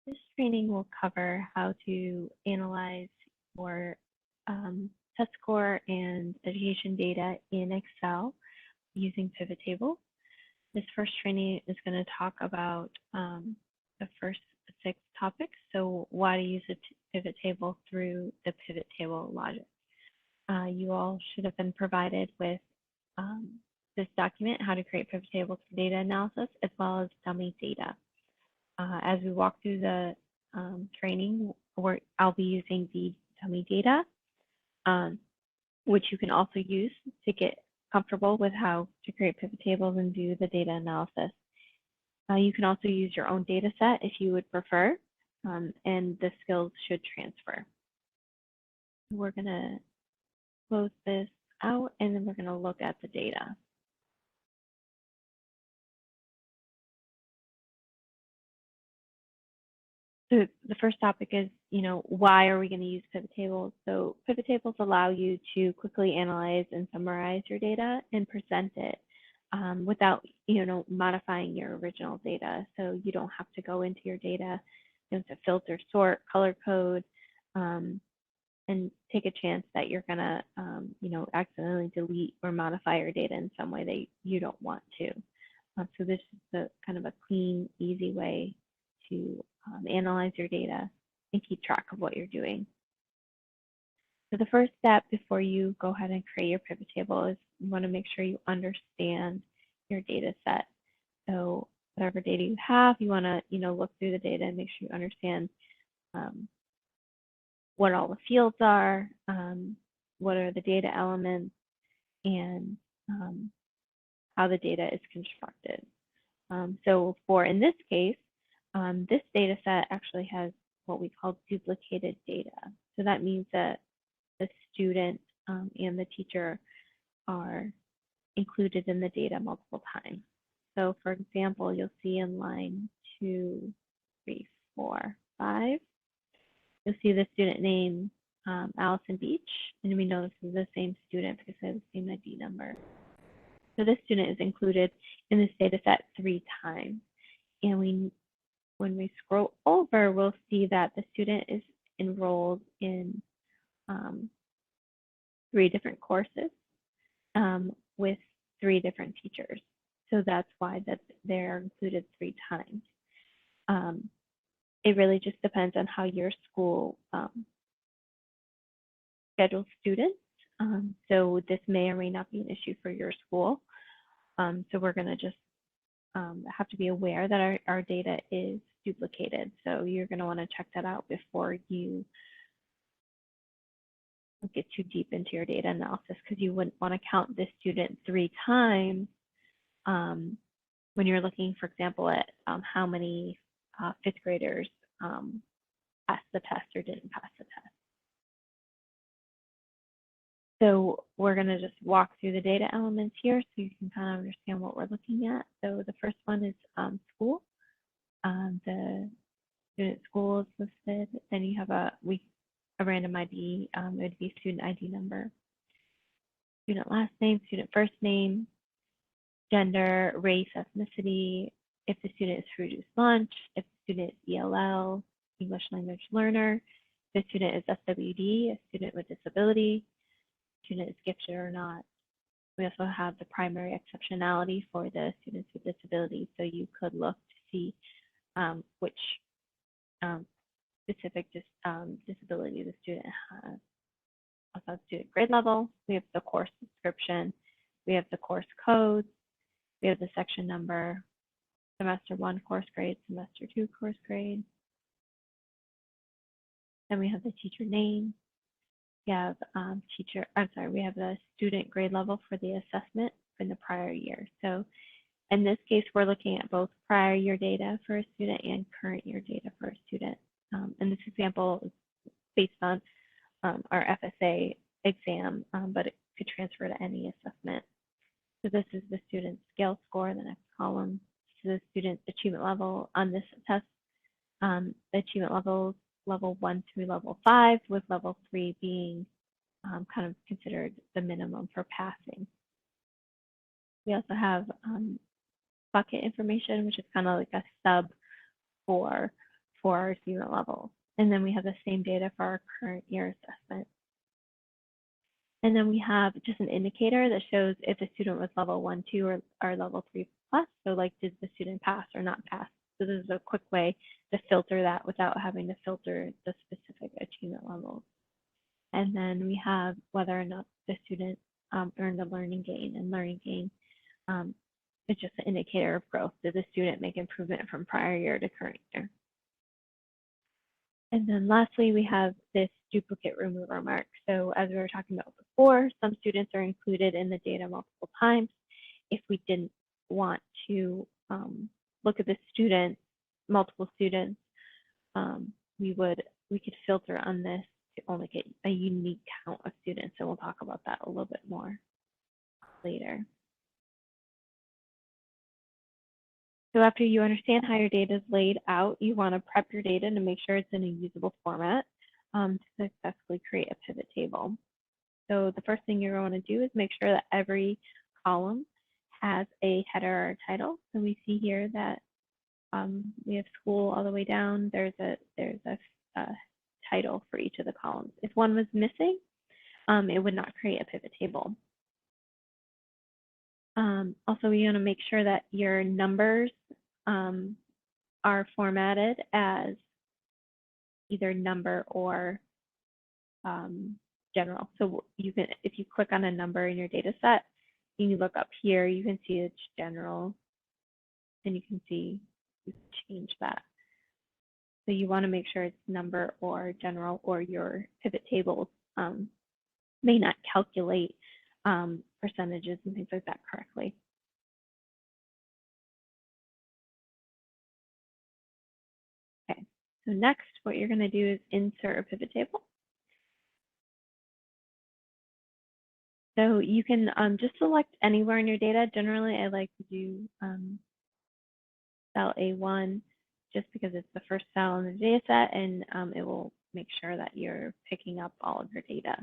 This training will cover how to analyze your test score and education data in Excel using pivot tables. This first training is going to talk about the first 6 topics. So why to use a pivot table through the pivot table logic. You all should have been provided with this document, how to create pivot tables for data analysis, as well as dummy data. As we walk through the training, I'll be using the dummy data, which you can also use to get comfortable with how to create pivot tables and do the data analysis. You can also use your own data set if you would prefer, and the skills should transfer. We're going to close this out, and then we're going to look at the data. So the first topic is, why are we going to use pivot tables? So pivot tables allow you to quickly analyze and summarize your data and present it without, modifying your original data. So you don't have to go into your data, to filter, sort, color code, and take a chance that you're going to, accidentally delete or modify your data in some way that you don't want to. So this is kind of a clean, easy way to analyze your data and keep track of what you're doing. So the first step before you go ahead and create your pivot table is you want to make sure you understand your data set. So whatever data you have, you want to look through the data and make sure you understand what all the fields are, what are the data elements, and how the data is constructed. So in this case, this data set actually has what we call duplicated data. So that means that the student and the teacher are included in the data multiple times. So for example, you'll see in line 2, 3, 4, 5, you'll see the student name Allison Beach, and we know this is the same student because they have the same ID number. So this student is included in this data set 3 times. And when we scroll over, we'll see that the student is enrolled in 3 different courses with 3 different teachers. So that's why they're included 3 times. It really just depends on how your school schedules students. So this may or may not be an issue for your school. So we're going to just have to be aware that our data is duplicated. So you're going to want to check that out before you get too deep into your data analysis, because you wouldn't want to count this student 3 times when you're looking, for example, at how many 5th graders passed the test or didn't pass the test. So we're going to just walk through the data elements here so you can kind of understand what we're looking at. So the first one is school. The student school is listed. Then you have a random ID. It would be student ID number, student last name, student first name, gender, race, ethnicity, if the student is reduced lunch, if the student is ELL, English language learner, if the student is SWD, a student with disability, student is gifted or not. We also have the primary exceptionality for the students with disabilities. So you could look to see which specific disability the student has. Also, student grade level. We have the course description. We have the course codes. We have the section number, semester 1 course grade, semester 2 course grade. Then we have the teacher name. We have we have the student grade level for the assessment in the prior year. So in this case, we're looking at both prior year data for a student and current year data for a student. And this example is based on our FSA exam, but it could transfer to any assessment. So this is the student scale score, the next column. This is the student achievement level on this test. The achievement levels, level 1 through level 5, with level 3 being kind of considered the minimum for passing. We also have bucket information, which is kind of like a sub for for our student levels. And then we have the same data for our current year assessment. And then we have just an indicator that shows if a student was level 1, 2, or level 3 plus. So like, did the student pass or not pass? So this is a quick way to filter that without having to filter the specific achievement levels. And then we have whether or not the student earned a learning gain. And learning gain is just an indicator of growth. Did the student make improvement from prior year to current year? And then lastly, we have this duplicate remover mark. So as we were talking about before, some students are included in the data multiple times. If we didn't want to look at the student, multiple students, we could filter on this to only get a unique count of students. So we'll talk about that a little bit more later. So after you understand how your data is laid out, you want to prep your data to make sure it's in a usable format to successfully create a pivot table. So the first thing you're going to do is make sure that every column has a header or title. So we see here that we have school all the way down. There's a title for each of the columns. If one was missing, it would not create a pivot table. Also, we want to make sure that your numbers are formatted as either number or general. So you can, if you click on a number in your data set, and you look up here, you can see it's general, and you can see you can change that. So you want to make sure it's number or general, or your pivot tables may not calculate percentages and things like that correctly. Okay, so next what you're going to do is insert a pivot table. So you can just select anywhere in your data. Generally, I like to do cell A1 just because it's the first cell in the data set, and it will make sure that you're picking up all of your data.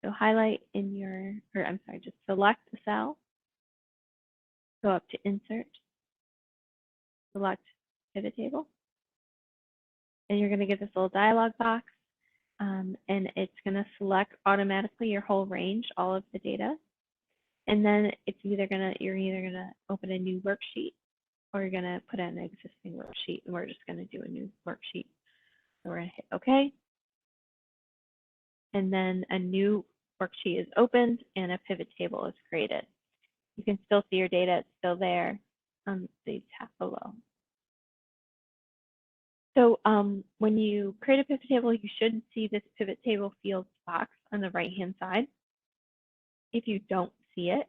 So highlight in your, or I'm sorry, just select the cell, go up to insert, select pivot table, and you're going to get this little dialog box, and it's going to select automatically your whole range, all of the data. And then it's you're either going to open a new worksheet, or you're going to put in an existing worksheet, and we're just going to do a new worksheet. So we're going to hit OK. And then a new worksheet is opened and a pivot table is created. You can still see your data, it's still there. The tab below. So when you create a pivot table, you should see this pivot table field box on the right-hand side. If you don't see it,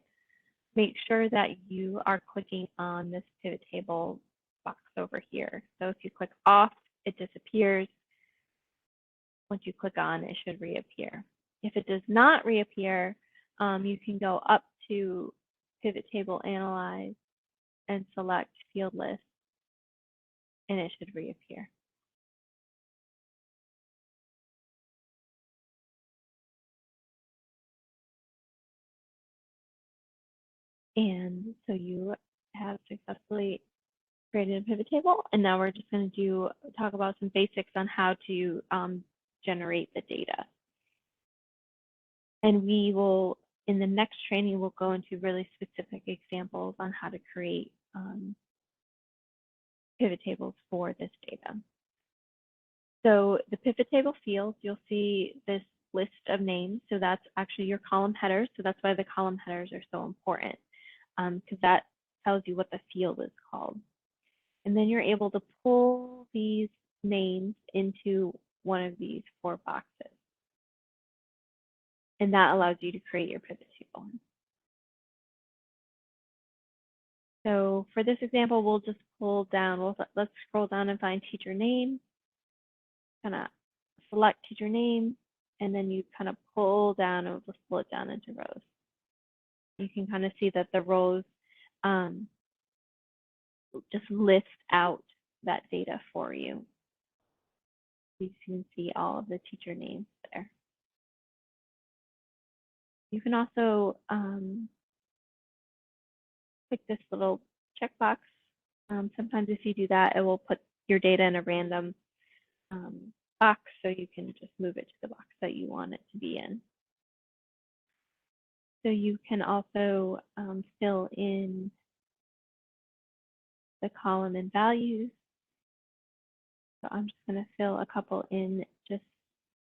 make sure that you are clicking on this pivot table box over here. So if you click off, it disappears. Once you click on, it should reappear. If it does not reappear, you can go up to Pivot Table Analyze and select Field List, and it should reappear. And so you have successfully created a pivot table, and now we're just going to talk about some basics on how to generate the data. And we will, in the next training, we'll go into really specific examples on how to create pivot tables for this data. So the pivot table fields, you'll see this list of names. So that's actually your column headers. So that's why the column headers are so important, because that tells you what the field is called. And then you're able to pull these names into one of these 4 boxes. And that allows you to create your pivot table. So for this example, we'll just pull down, let's scroll down and find teacher name, kind of select teacher name, and then you kind of pull down and we'll split it down into rows. You can kind of see that the rows just list out that data for you. You can see all of the teacher names there. You can also click this little checkbox Sometimes if you do that, it will put your data in a random box, so you can just move it to the box that you want it to be in. So you can also fill in the column and values. So I'm just going to fill a couple in just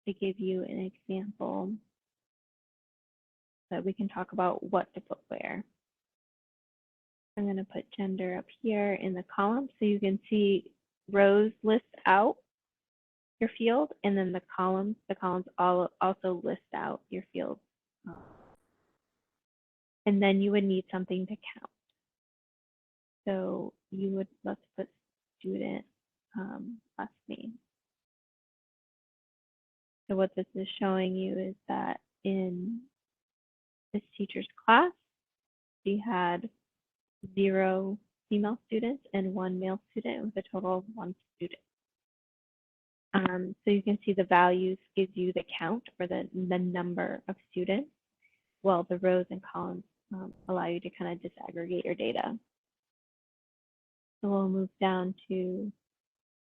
to give you an example that we can talk about what to put where. I'm going to put gender up here in the column so you can see rows list out your field, and then the columns all also list out your field. And then you would need something to count. So you would, let's put student last name. So what this is showing you is that in this teacher's class, she had 0 female students and 1 male student with a total of 1 student. So you can see the values gives you the count or the number of students, while the rows and columns allow you to kind of disaggregate your data. So we'll move down to,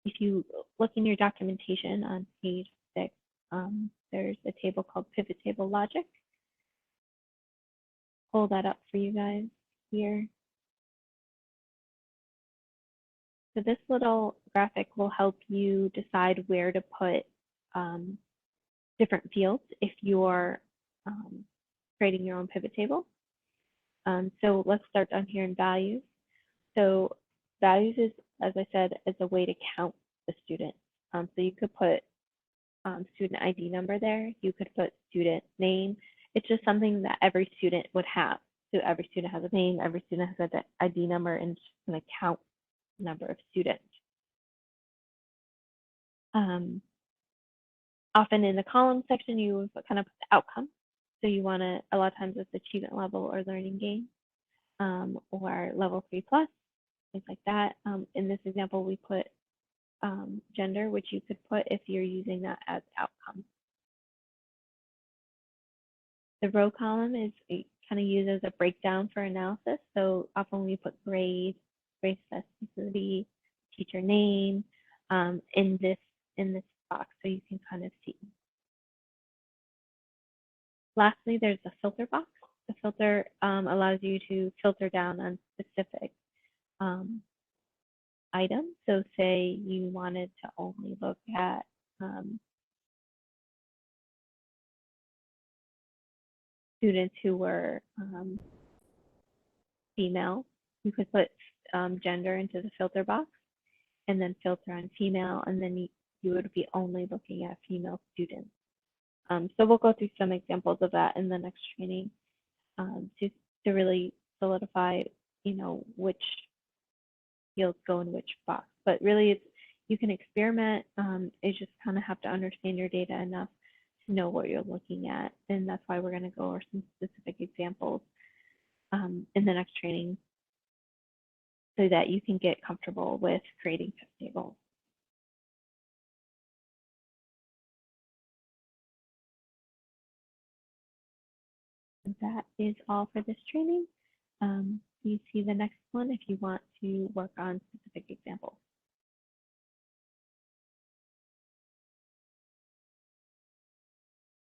if you look in your documentation on page 6, there's a table called pivot table logic. Pull that up for you guys here. So this little graphic will help you decide where to put different fields if you're creating your own pivot table. So let's start down here in values. So values is, as I said, is a way to count the student. So you could put student ID number there. You could put student name. It's just something that every student would have. So every student has a name, every student has an ID number, and it's going to count the number of students. Often in the column section, you would kind of put the outcome. So you want to, a lot of times it's achievement level or learning gain, or level 3+, things like that. In this example, we put gender, which you could put if you're using that as outcome. The row column is kind of used as a breakdown for analysis. So often we put grade, grade specificity, teacher name in this box, so you can kind of see. Lastly, there's the filter box. The filter allows you to filter down on specific items. So say you wanted to only look at students who were female, you could put gender into the filter box and then filter on female, and then you would be only looking at female students. So we'll go through some examples of that in the next training to really solidify, which fields go in which box. But really, you can experiment. You just kind of have to understand your data enough to know what you're looking at, and that's why we're going to go over some specific examples in the next training, so that you can get comfortable with creating pivot tables. That is all for this training. You see the next one if you want to work on specific examples.